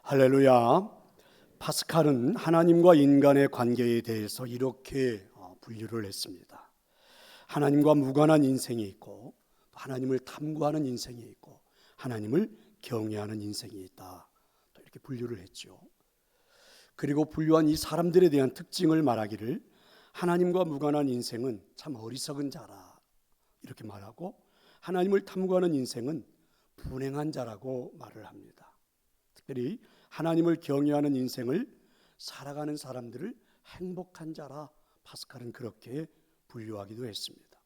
할렐루야. 파스칼은 하나님과 인간의 관계에 대해서 이렇게 분류를 했습니다. 하나님과 무관한 인생이 있고, 하나님을 탐구하는 인생이 있고, 하나님을 경외하는 인생이 있다. 이렇게 분류를 했죠. 그리고 분류한 이 사람들에 대한 특징을 말하기를 하나님과 무관한 인생은 참 어리석은 자라 이렇게 말하고, 하나님을 탐구하는 인생은 분행한 자라고 말을 합니다. 특별히 하나님을 경외하는 인생을 살아가는 사람들을 행복한 자라 파스칼은 그렇게 분류하기도 했습니다.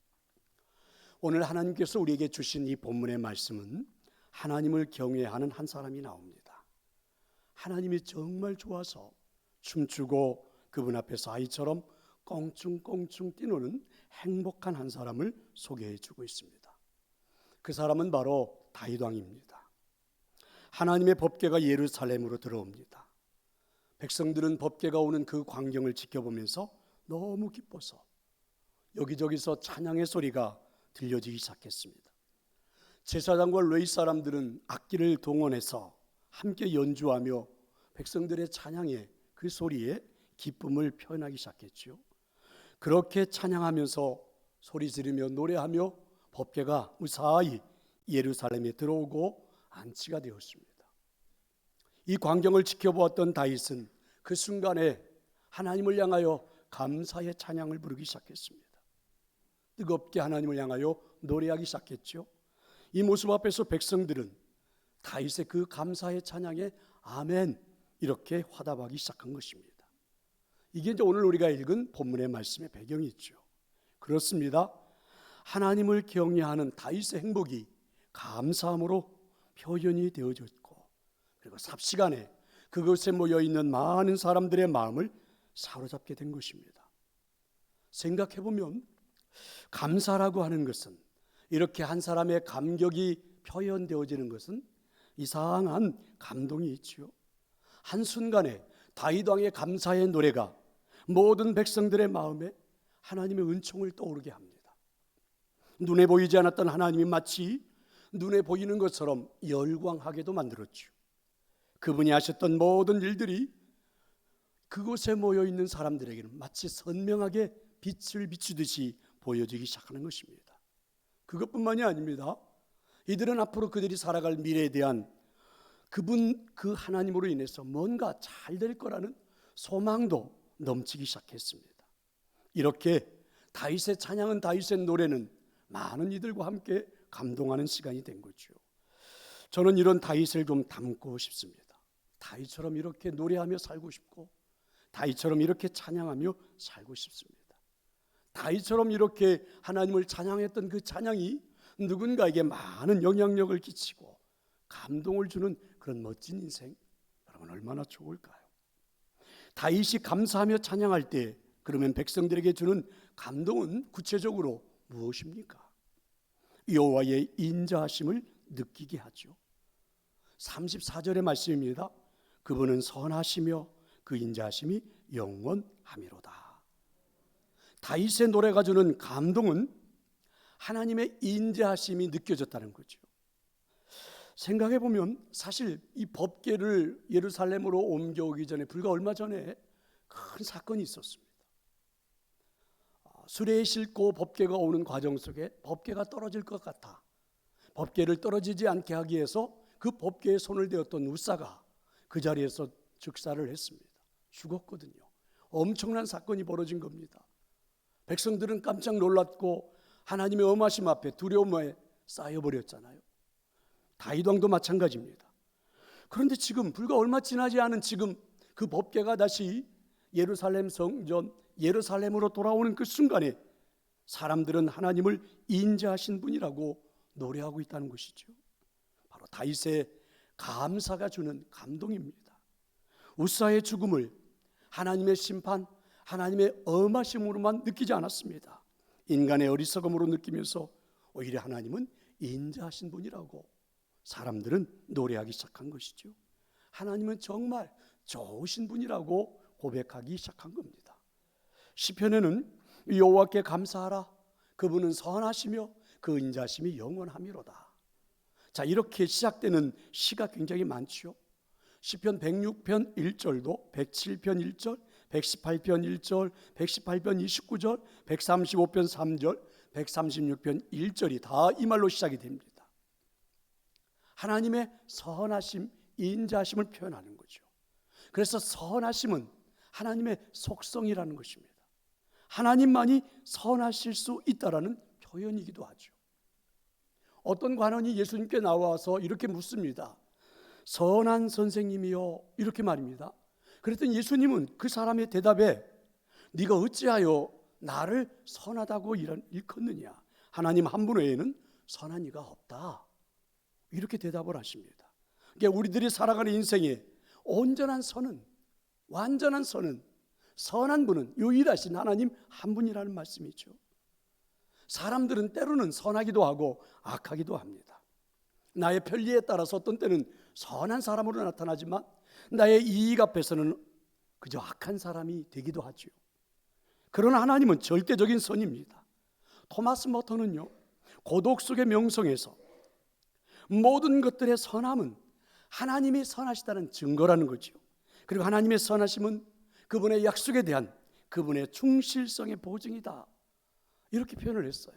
오늘 하나님께서 우리에게 주신 이 본문의 말씀은 하나님을 경외하는 한 사람이 나옵니다. 하나님이 정말 좋아서 춤추고 그분 앞에서 아이처럼 껑충껑충 뛰노는 행복한 한 사람을 소개해 주고 있습니다. 그 사람은 바로 다윗 왕입니다. 하나님의 법궤가 예루살렘으로 들어옵니다. 백성들은 법궤가 오는 그 광경을 지켜보면서 너무 기뻐서 여기저기서 찬양의 소리가 들려지기 시작했습니다. 제사장과 레위 사람들은 악기를 동원해서 함께 연주하며 백성들의 찬양에 그 소리에 기쁨을 표현하기 시작했죠. 그렇게 찬양하면서 소리 지르며 노래하며 법궤가 무사히 예루살렘에 들어오고 안치가 되었습니다. 이 광경을 지켜보았던 다윗은 그 순간에 하나님을 향하여 감사의 찬양을 부르기 시작했습니다. 뜨겁게 하나님을 향하여 노래하기 시작했죠. 이 모습 앞에서 백성들은 다윗의 그 감사의 찬양에 아멘 이렇게 화답하기 시작한 것입니다. 이게 이제 오늘 우리가 읽은 본문의 말씀의 배경이죠. 그렇습니다. 하나님을 경외하는 다윗의 행복이 감사함으로 표현이 되어졌고, 그리고 삽시간에 그곳에 모여있는 많은 사람들의 마음을 사로잡게 된 것입니다. 생각해보면 감사라고 하는 것은, 이렇게 한 사람의 감격이 표현되어지는 것은 이상한 감동이 있지요. 한순간에 다윗 왕의 감사의 노래가 모든 백성들의 마음에 하나님의 은총을 떠오르게 합니다. 눈에 보이지 않았던 하나님이 마치 눈에 보이는 것처럼 열광하게도 만들었죠. 그분이 하셨던 모든 일들이 그곳에 모여있는 사람들에게는 마치 선명하게 빛을 비추듯이 보여지기 시작하는 것입니다. 그것뿐만이 아닙니다. 이들은 앞으로 그들이 살아갈 미래에 대한 그분 그 하나님으로 인해서 뭔가 잘 될 거라는 소망도 넘치기 시작했습니다. 이렇게 다윗의 찬양은, 다윗의 노래는 많은 이들과 함께 감동하는 시간이 된 거죠. 저는 이런 다윗을 좀 닮고 싶습니다. 다윗처럼 이렇게 노래하며 살고 싶고, 다윗처럼 이렇게 찬양하며 살고 싶습니다. 다윗처럼 이렇게 하나님을 찬양했던 그 찬양이 누군가에게 많은 영향력을 끼치고 감동을 주는 그런 멋진 인생, 여러분 얼마나 좋을까요? 다윗이 감사하며 찬양할 때 그러면 백성들에게 주는 감동은 구체적으로 무엇입니까? 여호와의 인자하심을 느끼게 하죠. 34절의 말씀입니다. 그분은 선하시며 그 인자하심이 영원하미로다. 다윗의 노래가 주는 감동은 하나님의 인자하심이 느껴졌다는 거죠. 생각해 보면 사실 이 법궤를 예루살렘으로 옮겨오기 전에 불과 얼마 전에 큰 사건이 있었습니다. 수레에 싣고 법궤가 오는 과정 속에 법궤가 떨어질 것 같아 법궤를 떨어지지 않게 하기 위해서 그 법궤에 손을 대었던 우사가 그 자리에서 즉사를 했습니다. 죽었거든요. 엄청난 사건이 벌어진 겁니다. 백성들은 깜짝 놀랐고 하나님의 엄하심 앞에 두려움에 쌓여버렸잖아요. 다윗 왕도 마찬가지입니다. 그런데 지금 불과 얼마 지나지 않은 지금 그 법궤가 다시 예루살렘 성전 예루살렘으로 돌아오는 그 순간에 사람들은 하나님을 인자하신 분이라고 노래하고 있다는 것이죠. 바로 다윗의 감사가 주는 감동입니다. 우사의 죽음을 하나님의 심판, 하나님의 엄하심으로만 느끼지 않았습니다. 인간의 어리석음으로 느끼면서 오히려 하나님은 인자하신 분이라고 사람들은 노래하기 시작한 것이죠. 하나님은 정말 좋으신 분이라고 고백하기 시작한 겁니다. 시편에는 여호와께 감사하라, 그분은 선하시며 그 인자하심이 영원하미로다. 자, 이렇게 시작되는 시가 굉장히 많죠. 시편 106편 1절도 107편 1절, 118편 1절, 118편 29절, 135편 3절, 136편 1절이 다 이 말로 시작이 됩니다. 하나님의 선하심, 인자하심을 표현하는 거죠. 그래서 선하심은 하나님의 속성이라는 것입니다. 하나님만이 선하실 수 있다라는 표현이기도 하죠. 어떤 관원이 예수님께 나와서 이렇게 묻습니다. 선한 선생님이요, 이렇게 말입니다. 그랬더니 예수님은 그 사람의 대답에 네가 어찌하여 나를 선하다고 일컫느냐? 하나님 한 분 외에는 선한 이가 없다, 이렇게 대답을 하십니다. 그러니까 우리들이 살아가는 인생에 온전한 선은, 완전한 선은, 선한 분은 유일하신 하나님 한 분이라는 말씀이죠. 사람들은 때로는 선하기도 하고 악하기도 합니다. 나의 편리에 따라서 어떤 때는 선한 사람으로 나타나지만 나의 이익 앞에서는 그저 악한 사람이 되기도 하죠. 그러나 하나님은 절대적인 선입니다. 토마스 머턴은요, 고독 속의 명성에서 모든 것들의 선함은 하나님이 선하시다는 증거라는 거죠. 그리고 하나님의 선하심은 그분의 약속에 대한 그분의 충실성의 보증이다, 이렇게 표현을 했어요.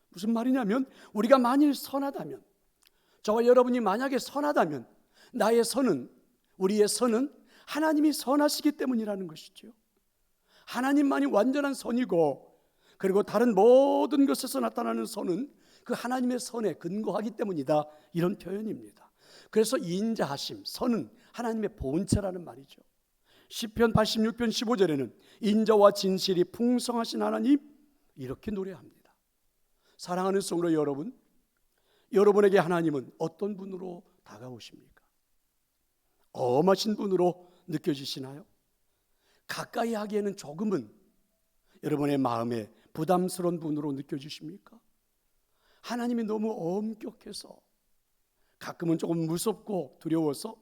무슨 말이냐면 우리가 만일 선하다면, 저와 여러분이 만약에 선하다면 나의 선은, 우리의 선은 하나님이 선하시기 때문이라는 것이죠. 하나님만이 완전한 선이고, 그리고 다른 모든 것에서 나타나는 선은 그 하나님의 선에 근거하기 때문이다, 이런 표현입니다. 그래서 인자하심, 선은 하나님의 본체라는 말이죠. 시편 86편 15절에는 인자와 진실이 풍성하신 하나님, 이렇게 노래합니다. 사랑하는 성도 여러분, 여러분에게 하나님은 어떤 분으로 다가오십니까? 엄하신 분으로 느껴지시나요? 가까이 하기에는 조금은 여러분의 마음에 부담스러운 분으로 느껴지십니까? 하나님이 너무 엄격해서 가끔은 조금 무섭고 두려워서,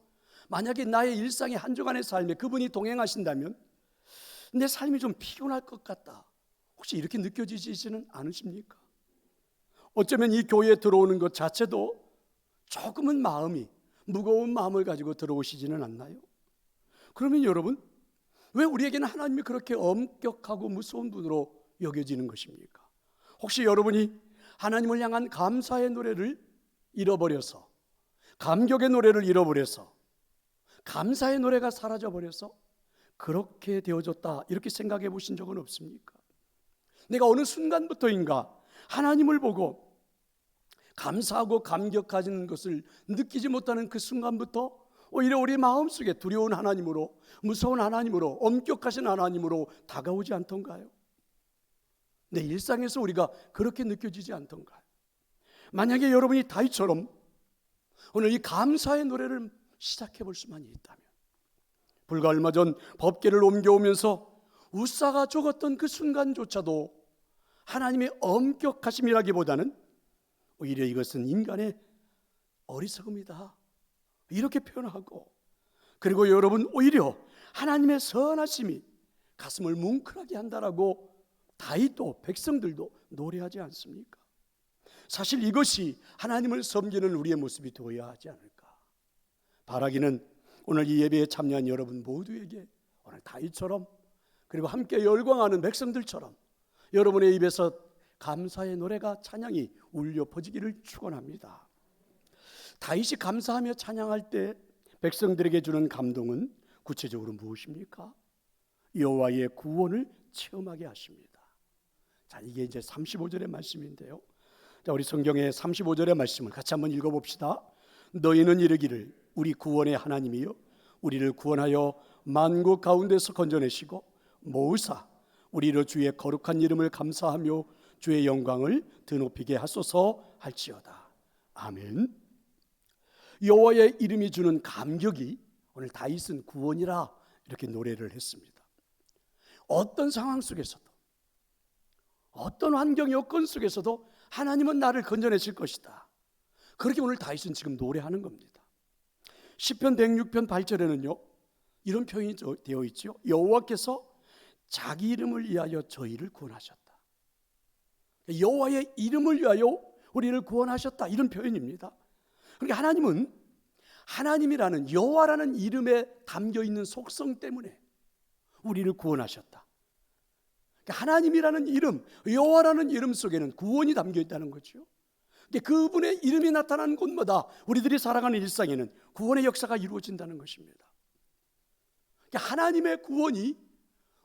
만약에 나의 일상의 한 주간의 삶에 그분이 동행하신다면 내 삶이 좀 피곤할 것 같다, 혹시 이렇게 느껴지지는 않으십니까? 어쩌면 이 교회에 들어오는 것 자체도 조금은 마음이 무거운 마음을 가지고 들어오시지는 않나요? 그러면 여러분, 왜 우리에게는 하나님이 그렇게 엄격하고 무서운 분으로 여겨지는 것입니까? 혹시 여러분이 하나님을 향한 감사의 노래를 잃어버려서, 감격의 노래를 잃어버려서, 감사의 노래가 사라져버려서 그렇게 되어졌다, 이렇게 생각해 보신 적은 없습니까? 내가 어느 순간부터인가 하나님을 보고 감사하고 감격하는 것을 느끼지 못하는 그 순간부터 오히려 우리 마음속에 두려운 하나님으로, 무서운 하나님으로, 엄격하신 하나님으로 다가오지 않던가요? 내 일상에서 우리가 그렇게 느껴지지 않던가요? 만약에 여러분이 다윗처럼 오늘 이 감사의 노래를 시작해 볼 수만 있다면, 불과 얼마 전 법궤를 옮겨오면서 우사가 죽었던 그 순간조차도 하나님의 엄격하심이라기보다는 오히려 이것은 인간의 어리석음이다, 이렇게 표현하고, 그리고 여러분, 오히려 하나님의 선하심이 가슴을 뭉클하게 한다라고 다윗도 백성들도 노래하지 않습니까? 사실 이것이 하나님을 섬기는 우리의 모습이 되어야 하지 않을까. 바라기는 오늘 이 예배에 참여한 여러분 모두에게 오늘 다윗처럼, 그리고 함께 열광하는 백성들처럼 여러분의 입에서 감사의 노래가, 찬양이 울려 퍼지기를 축원합니다. 다윗이 감사하며 찬양할 때 백성들에게 주는 감동은 구체적으로 무엇입니까? 여호와의 구원을 체험하게 하십니다. 자, 이게 이제 35절의 말씀인데요. 자, 우리 성경의 35절의 말씀을 같이 한번 읽어봅시다. 너희는 이르기를 우리 구원의 하나님이여 우리를 구원하여 만국 가운데서 건져내시고 모으사 우리로 주의 거룩한 이름을 감사하며 주의 영광을 드높이게 하소서 할지어다. 아멘. 여호와의 이름이 주는 감격이 오늘 다윗은 구원이라 이렇게 노래를 했습니다. 어떤 상황 속에서도, 어떤 환경 여건 속에서도 하나님은 나를 건져내실 것이다, 그렇게 오늘 다윗은 지금 노래하는 겁니다. 시편 106편 8절에는요 이런 표현이 되어 있죠. 여호와께서 자기 이름을 위하여 저희를 구원하셨다. 여호와의 이름을 위하여 우리를 구원하셨다, 이런 표현입니다. 그러니까 하나님은 하나님이라는 여호와라는 이름에 담겨 있는 속성 때문에 우리를 구원하셨다. 그러니까 하나님이라는 이름, 여호와라는 이름 속에는 구원이 담겨 있다는 거죠. 그분의 이름이 나타난 곳마다 우리들이 살아가는 일상에는 구원의 역사가 이루어진다는 것입니다. 그러니까 하나님의 구원이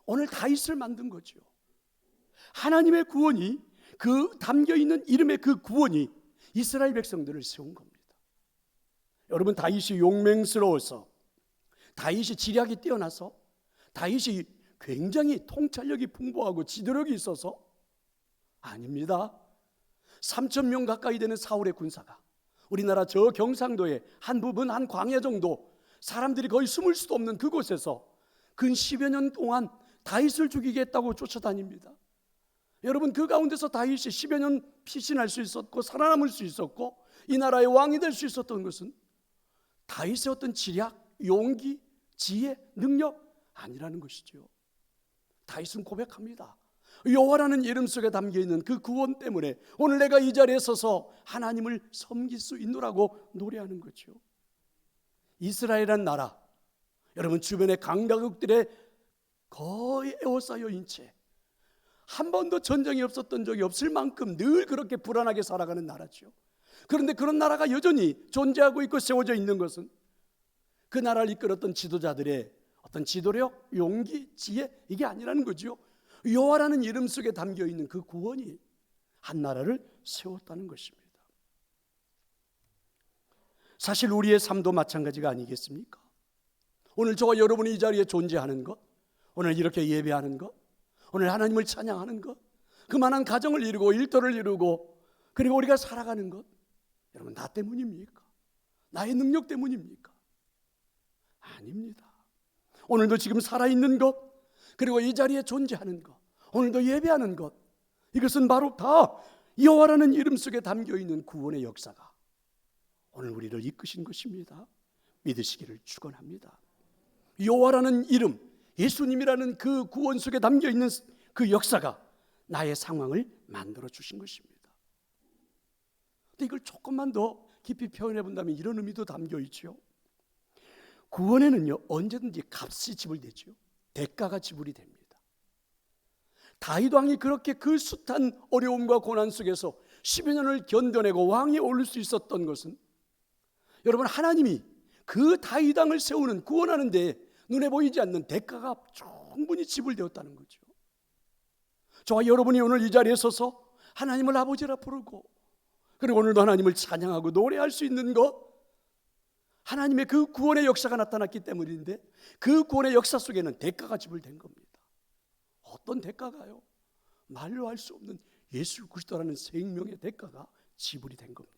오늘 다윗을 만든 거죠. 하나님의 구원이 그 담겨 있는 이름의 그 구원이 이스라엘 백성들을 세운 겁니다. 여러분, 다윗이 용맹스러워서, 다윗이 지략이 뛰어나서, 다윗이 굉장히 통찰력이 풍부하고 지도력이 있어서? 아닙니다. 3,000명 가까이 되는 사울의 군사가 우리나라 저 경상도의 한 부분, 한 광야 정도 사람들이 거의 숨을 수도 없는 그곳에서 근 10여 년 동안 다윗을 죽이겠다고 쫓아다닙니다. 여러분, 그 가운데서 다윗이 10여 년 피신할 수 있었고 살아남을 수 있었고 이 나라의 왕이 될 수 있었던 것은 다윗의 어떤 지략, 용기, 지혜, 능력 아니라는 것이죠. 다윗은 고백합니다. 여호와라는 이름 속에 담겨있는 그 구원 때문에 오늘 내가 이 자리에 서서 하나님을 섬길 수 있노라고 노래하는 거죠. 이스라엘이라는 나라, 여러분 주변의 강가국들의 거의 에워싸여 있는 채 한 번도 전쟁이 없었던 적이 없을 만큼 늘 그렇게 불안하게 살아가는 나라죠. 그런데 그런 나라가 여전히 존재하고 있고 세워져 있는 것은 그 나라를 이끌었던 지도자들의 어떤 지도력, 용기, 지혜, 이게 아니라는 거죠. 여호와라는 이름 속에 담겨 있는 그 구원이 한 나라를 세웠다는 것입니다. 사실 우리의 삶도 마찬가지가 아니겠습니까? 오늘 저와 여러분이 이 자리에 존재하는 것, 오늘 이렇게 예배하는 것, 오늘 하나님을 찬양하는 것, 그만한 가정을 이루고 일터를 이루고 그리고 우리가 살아가는 것, 여러분 나 때문입니까? 나의 능력 때문입니까? 아닙니다. 오늘도 지금 살아있는 것, 그리고 이 자리에 존재하는 것, 오늘도 예배하는 것, 이것은 바로 다 여호와라는 이름 속에 담겨있는 구원의 역사가 오늘 우리를 이끄신 것입니다. 믿으시기를 축원합니다. 여호와라는 이름, 예수님이라는 그 구원 속에 담겨있는 그 역사가 나의 상황을 만들어 주신 것입니다. 근데 이걸 조금만 더 깊이 표현해 본다면 이런 의미도 담겨 있죠. 구원에는요 언제든지 값이 지불되죠. 대가가 지불이 됩니다. 다윗 왕이 그렇게 그 숱한 어려움과 고난 속에서 10여 년을 견뎌내고 왕위에 오를 수 있었던 것은 여러분 하나님이 그 다윗 왕을 세우는 구원하는 데 눈에 보이지 않는 대가가 충분히 지불되었다는 거죠. 저와 여러분이 오늘 이 자리에 서서 하나님을 아버지라 부르고 그리고 오늘도 하나님을 찬양하고 노래할 수 있는 것, 하나님의 그 구원의 역사가 나타났기 때문인데 그 구원의 역사 속에는 대가가 지불된 겁니다. 어떤 대가가요? 말로 할 수 없는 예수 그리스도라는 생명의 대가가 지불이 된 겁니다.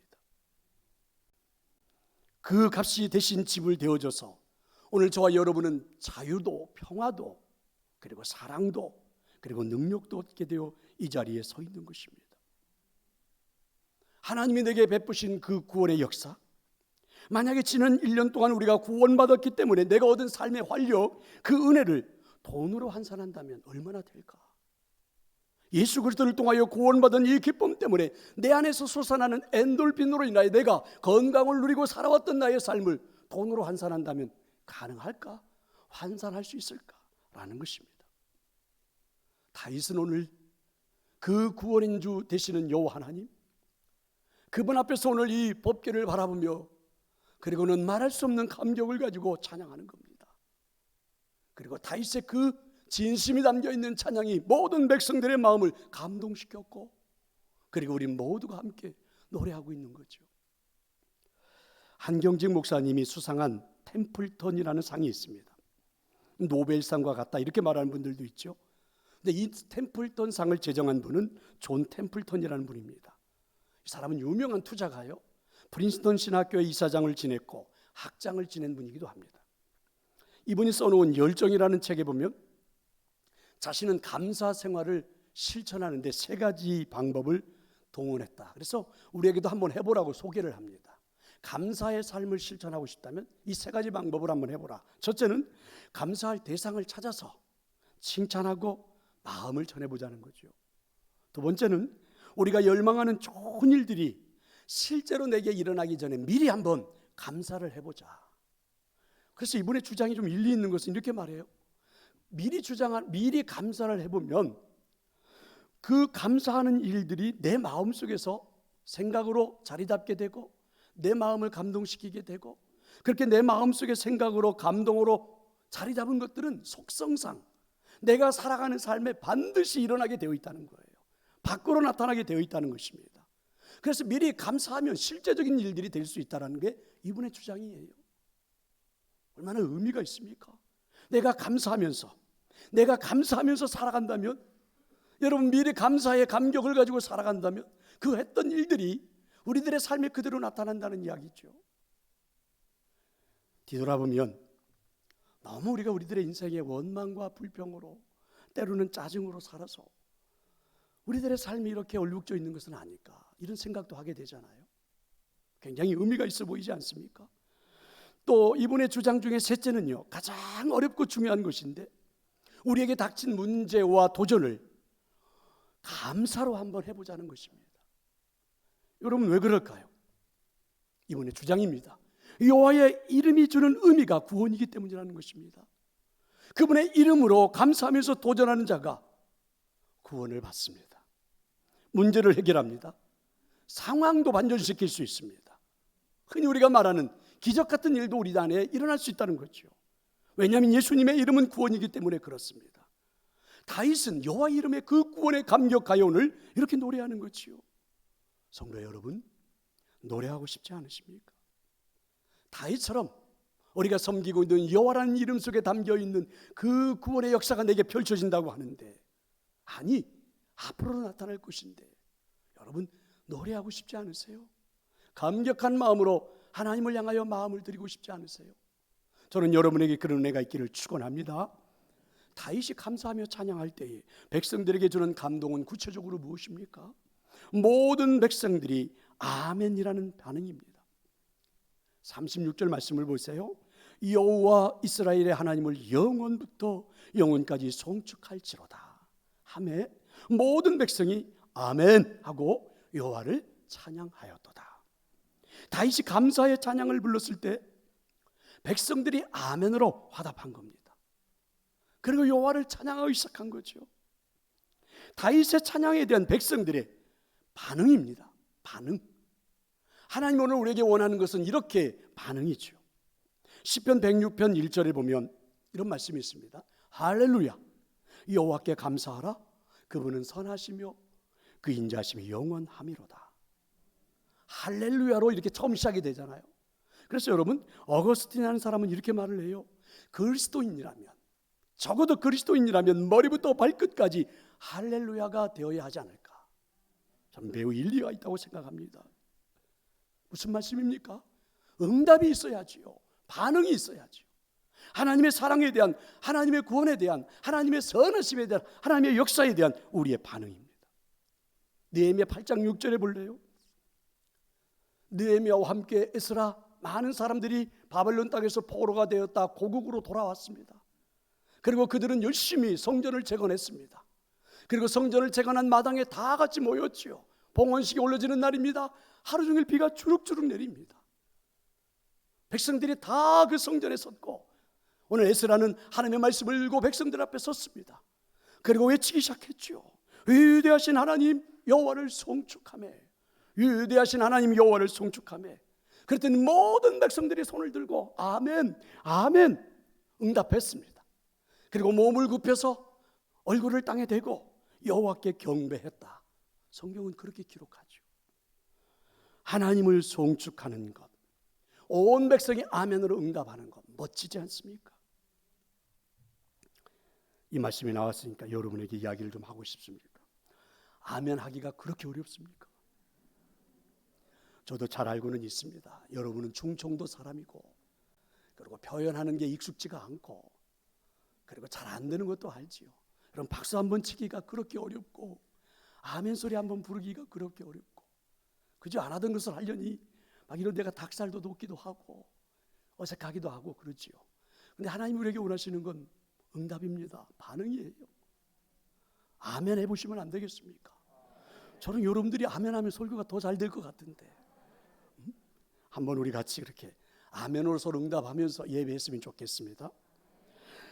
그 값이 대신 지불되어져서 오늘 저와 여러분은 자유도 평화도 그리고 사랑도 그리고 능력도 얻게 되어 이 자리에 서 있는 것입니다. 하나님이 내게 베푸신 그 구원의 역사, 만약에 지난 1년 동안 우리가 구원받았기 때문에 내가 얻은 삶의 활력, 그 은혜를 돈으로 환산한다면 얼마나 될까? 예수 그리스도를 통하여 구원받은 이 기쁨 때문에 내 안에서 솟아나는 엔돌핀으로 인하여 내가 건강을 누리고 살아왔던 나의 삶을 돈으로 환산한다면 가능할까? 환산할 수 있을까? 라는 것입니다. 다윗은 오늘 그 구원인 주 되시는 여호와 하나님, 그분 앞에서 오늘 이 법궤를 바라보며 그리고는 말할 수 없는 감격을 가지고 찬양하는 겁니다. 그리고 다윗의 그 진심이 담겨있는 찬양이 모든 백성들의 마음을 감동시켰고 그리고 우리 모두가 함께 노래하고 있는 거죠. 한경직 목사님이 수상한 템플턴이라는 상이 있습니다. 노벨상과 같다 이렇게 말하는 분들도 있죠. 근데 이 템플턴 상을 제정한 분은 존 템플턴이라는 분입니다. 이 사람은 유명한 투자가요. 프린스턴 신학교의 이사장을 지냈고 학장을 지낸 분이기도 합니다. 이분이 써놓은 열정이라는 책에 보면 자신은 감사 생활을 실천하는데 3가지 방법을 동원했다. 그래서 우리에게도 한번 해보라고 소개를 합니다. 감사의 삶을 실천하고 싶다면 이 3가지 방법을 한번 해보라. 첫째는 감사할 대상을 찾아서 칭찬하고 마음을 전해보자는 거죠. 두 번째는 우리가 열망하는 좋은 일들이 실제로 내게 일어나기 전에 미리 한번 감사를 해보자. 그래서 이분의 주장이 좀 일리 있는 것은 이렇게 말해요. 미리 감사를 해보면 그 감사하는 일들이 내 마음속에서 생각으로 자리 잡게 되고 내 마음을 감동시키게 되고, 그렇게 내 마음속에 생각으로 감동으로 자리 잡은 것들은 속성상 내가 살아가는 삶에 반드시 일어나게 되어 있다는 거예요. 밖으로 나타나게 되어 있다는 것입니다. 그래서 미리 감사하면 실제적인 일들이 될 수 있다는 게 이분의 주장이에요. 얼마나 의미가 있습니까? 내가 감사하면서 살아간다면, 여러분 미리 감사의 감격을 가지고 살아간다면 그 했던 일들이 우리들의 삶에 그대로 나타난다는 이야기죠. 뒤돌아보면 너무 우리가 우리들의 인생에 원망과 불평으로, 때로는 짜증으로 살아서 우리들의 삶이 이렇게 얼룩져 있는 것은 아닐까, 이런 생각도 하게 되잖아요. 굉장히 의미가 있어 보이지 않습니까? 또 이분의 주장 중에 셋째는요, 가장 어렵고 중요한 것인데, 우리에게 닥친 문제와 도전을 감사로 한번 해보자는 것입니다. 여러분 왜 그럴까요? 이분의 주장입니다. 여호와의 이름이 주는 의미가 구원이기 때문이라는 것입니다. 그분의 이름으로 감사하면서 도전하는 자가 구원을 받습니다. 문제를 해결합니다. 상황도 반전시킬 수 있습니다. 흔히 우리가 말하는 기적 같은 일도 우리 안에 일어날 수 있다는 거죠. 왜냐하면 예수님의 이름은 구원이기 때문에 그렇습니다. 다윗은 여호와 이름의 그 구원의 감격 가요를 이렇게 노래하는 거지요. 성도 여러분, 노래하고 싶지 않으십니까? 다윗처럼 우리가 섬기고 있는 여호와라는 이름 속에 담겨 있는 그 구원의 역사가 내게 펼쳐진다고 하는데, 아니 앞으로 나타날 것인데, 여러분 노래하고 싶지 않으세요? 감격한 마음으로 하나님을 향하여 마음을 드리고 싶지 않으세요? 저는 여러분에게 그런 은혜가 있기를 축원합니다. 다윗이 감사하며 찬양할 때에 백성들에게 주는 감동은 구체적으로 무엇입니까? 모든 백성들이 아멘이라는 반응입니다. 36절 말씀을 보세요. 여호와 이스라엘의 하나님을 영원부터 영원까지 송축할지로다 하매 모든 백성이 아멘 하고 여호와를 찬양하였도다. 다윗이 감사의 찬양을 불렀을 때 백성들이 아멘으로 화답한 겁니다. 그리고 여호와를 찬양하기 시작한 거죠. 다윗의 찬양에 대한 백성들의 반응입니다. 반응. 하나님 오늘 우리에게 원하는 것은 이렇게 반응이죠. 시편 106편 1절에 보면 이런 말씀이 있습니다. 할렐루야, 여호와께 감사하라. 그분은 선하시며 그 인자하심이 영원함이로다. 할렐루야로 이렇게 처음 시작이 되잖아요. 그래서 여러분, 어거스틴이라는 사람은 이렇게 말을 해요. 그리스도인이라면, 적어도 그리스도인이라면 머리부터 발끝까지 할렐루야가 되어야 하지 않을까. 저는 매우 일리가 있다고 생각합니다. 무슨 말씀입니까? 응답이 있어야지요. 반응이 있어야지요. 하나님의 사랑에 대한, 하나님의 구원에 대한, 하나님의 선하심에 대한, 하나님의 역사에 대한 우리의 반응입니다. 느헤미야 8장 6절에 볼래요? 느헤미야와 함께 에스라, 많은 사람들이 바벨론 땅에서 포로가 되었다 고국으로 돌아왔습니다. 그리고 그들은 열심히 성전을 재건했습니다. 그리고 성전을 재건한 마당에 다 같이 모였지요. 봉헌식이 올려지는 날입니다. 하루 종일 비가 주룩주룩 내립니다. 백성들이 다 그 성전에 섰고, 오늘 에스라는 하나님의 말씀을 읽고 백성들 앞에 섰습니다. 그리고 외치기 시작했죠. 위대하신 하나님 여호와를 송축하며, 위대하신 하나님 여호와를 송축하며. 그랬더니 모든 백성들이 손을 들고 아멘, 아멘 응답했습니다. 그리고 몸을 굽혀서 얼굴을 땅에 대고 여호와께 경배했다. 성경은 그렇게 기록하죠. 하나님을 송축하는 것, 온 백성이 아멘으로 응답하는 것, 멋지지 않습니까? 이 말씀이 나왔으니까 여러분에게 이야기를 좀 하고 싶습니다. 아멘 하기가 그렇게 어렵습니까? 저도 잘 알고는 있습니다. 여러분은 충청도 사람이고, 그리고 표현하는 게 익숙지가 않고, 그리고 잘 안 되는 것도 알지요. 그럼 박수 한번 치기가 그렇게 어렵고, 아멘 소리 한번 부르기가 그렇게 어렵고, 그저 안 하던 것을 하려니 막 이런 데가 닭살도 돋기도 하고 어색하기도 하고 그렇지요. 그런데 하나님 우리에게 원하시는 건 응답입니다. 반응이에요. 아멘 해보시면 안 되겠습니까? 저는 여러분들이 아멘 하면 설교가 더 잘 될 것 같은데, 한번 우리 같이 그렇게 아멘으로 서로 응답하면서 예배했으면 좋겠습니다.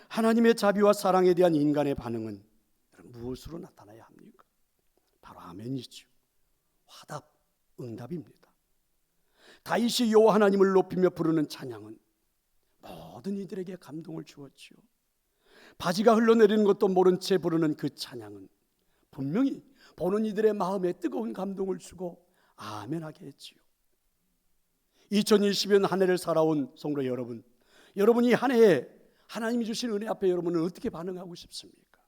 하나님의 자비와 사랑에 대한 인간의 반응은 무엇으로 나타나야 합니까? 바로 아멘이죠. 화답, 응답입니다. 다윗이 여호와 하나님을 높이며 부르는 찬양은 모든 이들에게 감동을 주었지요. 바지가 흘러내리는 것도 모른 채 부르는 그 찬양은 분명히 보는 이들의 마음에 뜨거운 감동을 주고 아멘하게 했지요. 2020년 한 해를 살아온 성도 여러분, 여러분이 한 해에 하나님이 주신 은혜 앞에 여러분은 어떻게 반응하고 싶습니까?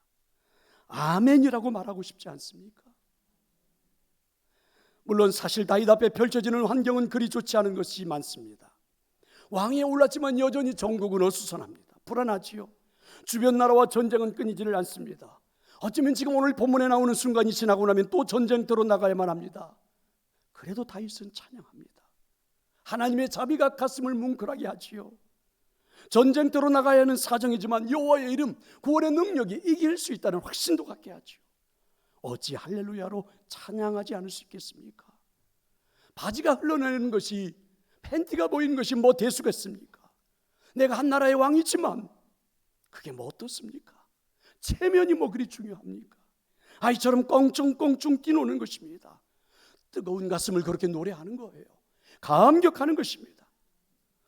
아멘이라고 말하고 싶지 않습니까? 물론 사실 다윗 앞에 펼쳐지는 환경은 그리 좋지 않은 것이 많습니다. 왕위에 올랐지만 여전히 전국은 어수선합니다. 불안하지요. 주변 나라와 전쟁은 끊이지를 않습니다. 어쩌면 지금 오늘 본문에 나오는 순간이 지나고 나면 또 전쟁터로 나가야만 합니다. 그래도 다윗은 찬양합니다. 하나님의 자비가 가슴을 뭉클하게 하지요. 전쟁터로 나가야 하는 사정이지만 여호와의 이름, 구원의 능력이 이길 수 있다는 확신도 갖게 하지요. 어찌 할렐루야로 찬양하지 않을 수 있겠습니까? 바지가 흘러내리는 것이, 팬티가 보이는 것이 뭐 대수겠습니까? 내가 한 나라의 왕이지만 그게 뭐 어떻습니까? 체면이 뭐 그리 중요합니까? 아이처럼 껑충껑충 뛰노는 것입니다. 뜨거운 가슴을 그렇게 노래하는 거예요. 감격하는 것입니다.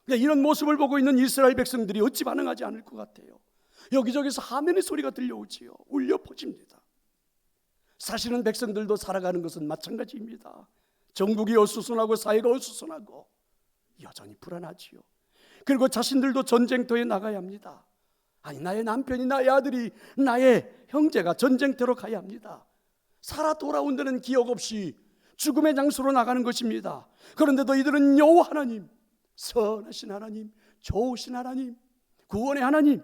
이런 모습을 보고 있는 이스라엘 백성들이 어찌 반응하지 않을 것 같아요? 여기저기서 아멘의 소리가 들려오지요. 울려 퍼집니다. 사실은 백성들도 살아가는 것은 마찬가지입니다. 정국이 어수선하고 사회가 어수선하고 여전히 불안하지요. 그리고 자신들도 전쟁터에 나가야 합니다. 아니, 나의 남편이, 나의 아들이, 나의 형제가 전쟁터로 가야 합니다. 살아 돌아온다는 기억 없이 죽음의 장소로 나가는 것입니다. 그런데도 이들은 여호와 하나님, 선하신 하나님, 좋으신 하나님, 구원의 하나님,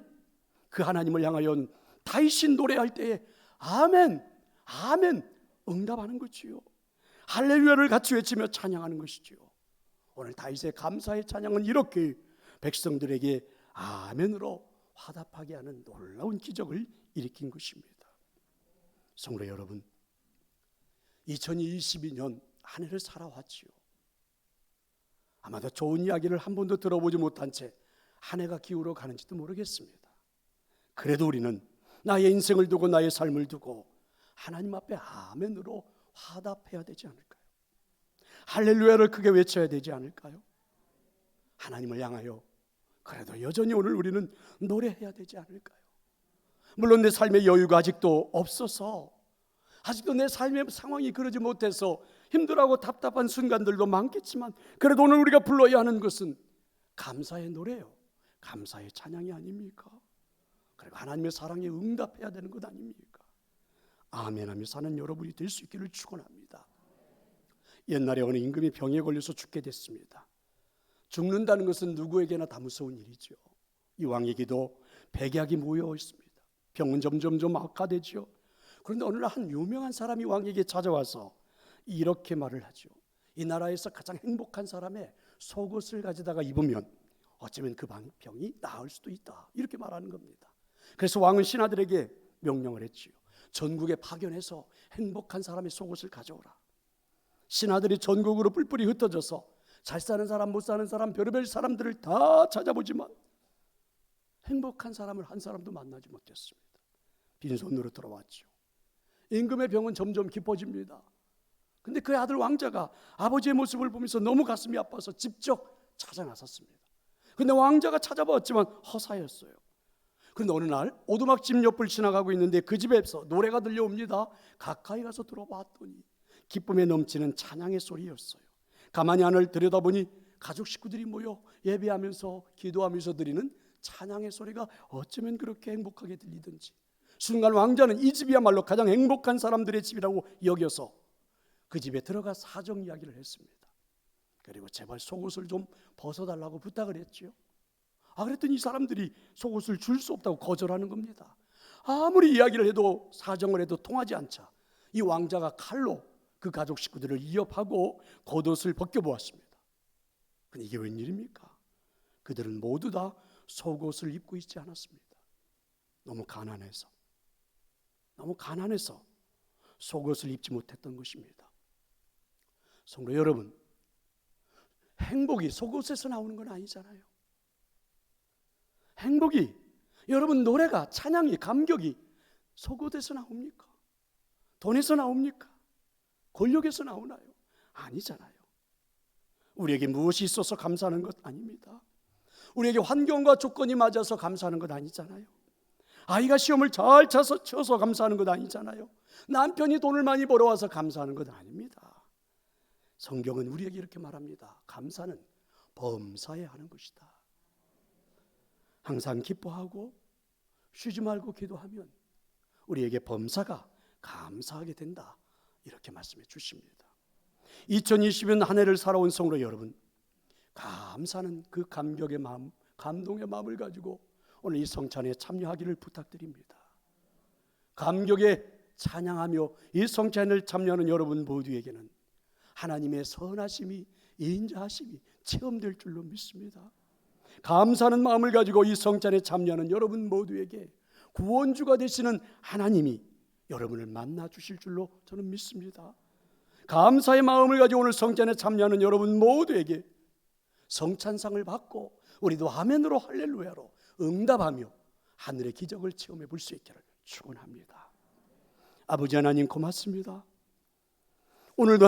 그 하나님을 향하여 다윗이 노래할 때에 아멘, 아멘 응답하는 것이요. 할렐루야를 같이 외치며 찬양하는 것이죠. 오늘 다윗의 감사의 찬양은 이렇게 백성들에게 아멘으로 화답하게 하는 놀라운 기적을 일으킨 것입니다. 성도 여러분, 2022년 한 해를 살아왔지요. 아마도 좋은 이야기를 한 번도 들어보지 못한 채 한 해가 기울어 가는지도 모르겠습니다. 그래도 우리는 나의 인생을 두고, 나의 삶을 두고 하나님 앞에 아멘으로 화답해야 되지 않을까요? 할렐루야를 크게 외쳐야 되지 않을까요? 하나님을 향하여 그래도 여전히 오늘 우리는 노래해야 되지 않을까요? 물론 내 삶의 여유가 아직도 없어서, 아직도 내 삶의 상황이 그러지 못해서 힘들어하고 답답한 순간들도 많겠지만, 그래도 오늘 우리가 불러야 하는 것은 감사의 노래요, 감사의 찬양이 아닙니까? 그리고 하나님의 사랑에 응답해야 되는 것 아닙니까? 아멘하며 사는 여러분이 될 수 있기를 축원합니다. 옛날에 어느 임금이 병에 걸려서 죽게 됐습니다. 죽는다는 것은 누구에게나 다 무서운 일이죠. 이 왕에게도 백약이 모여 있습니다. 병은 점점 악화되죠. 그런데 어느 날 한 유명한 사람이 왕에게 찾아와서 이렇게 말을 하죠. 이 나라에서 가장 행복한 사람의 속옷을 가져다가 입으면 어쩌면 그 병이 나을 수도 있다, 이렇게 말하는 겁니다. 그래서 왕은 신하들에게 명령을 했지요. 전국에 파견해서 행복한 사람의 속옷을 가져오라. 신하들이 전국으로 뿔뿔이 흩어져서 잘 사는 사람, 못 사는 사람, 별의별 사람들을 다 찾아보지만 행복한 사람을 한 사람도 만나지 못했습니다. 빈손으로 돌아왔죠. 임금의 병은 점점 깊어집니다. 근데 그의 아들 왕자가 아버지의 모습을 보면서 너무 가슴이 아파서 직접 찾아 나섰습니다. 근데 왕자가 찾아봤지만 허사였어요. 그런데 어느 날 오두막집 옆을 지나가고 있는데 그 집에서 노래가 들려옵니다. 가까이 가서 들어봤더니 기쁨에 넘치는 찬양의 소리였어요. 가만히 안을 들여다보니 가족 식구들이 모여 예배하면서 기도하면서 드리는 찬양의 소리가 어쩌면 그렇게 행복하게 들리든지, 순간 왕자는 이 집이야말로 가장 행복한 사람들의 집이라고 여겨서 그 집에 들어가 사정 이야기를 했습니다. 그리고 제발 속옷을 좀 벗어달라고 부탁을 했죠. 그랬더니 이 사람들이 속옷을 줄 수 없다고 거절하는 겁니다. 아무리 이야기를 해도, 사정을 해도 통하지 않자 이 왕자가 칼로 그 가족 식구들을 위협하고 겉옷을 벗겨보았습니다. 근데 이게 웬일입니까? 그들은 모두 다 속옷을 입고 있지 않았습니다. 너무 가난해서 속옷을 입지 못했던 것입니다. 성도 여러분, 행복이 속옷에서 나오는 건 아니잖아요. 행복이, 여러분 노래가, 찬양이, 감격이 속옷에서 나옵니까? 돈에서 나옵니까? 권력에서 나오나요? 아니잖아요. 우리에게 무엇이 있어서 감사하는 것 아닙니다. 우리에게 환경과 조건이 맞아서 감사하는 것 아니잖아요. 아이가 시험을 잘 쳐서 감사하는 것 아니잖아요. 남편이 돈을 많이 벌어와서 감사하는 것 아닙니다. 성경은 우리에게 이렇게 말합니다. 감사는 범사에 하는 것이다. 항상 기뻐하고 쉬지 말고 기도하면 우리에게 범사가 감사하게 된다, 이렇게 말씀해 주십니다. 2020년 한 해를 살아온 성도 여러분, 감사는 그 감격의 마음, 감동의 마음을 가지고 오늘 이 성찬에 참여하기를 부탁드립니다. 감격에 찬양하며 이 성찬을 참여하는 여러분 모두에게는 하나님의 선하심이, 인자하심이 체험될 줄로 믿습니다. 감사하는 마음을 가지고 이 성찬에 참여하는 여러분 모두에게 구원주가 되시는 하나님이 여러분을 만나 주실 줄로 저는 믿습니다. 감사의 마음을 가지고 오늘 성찬에 참여하는 여러분 모두에게 성찬상을 받고 우리도 아멘으로 할렐루야로 응답하며 하늘의 기적을 체험해 볼 수 있기를 축원합니다. 아버지 하나님 고맙습니다. 오늘도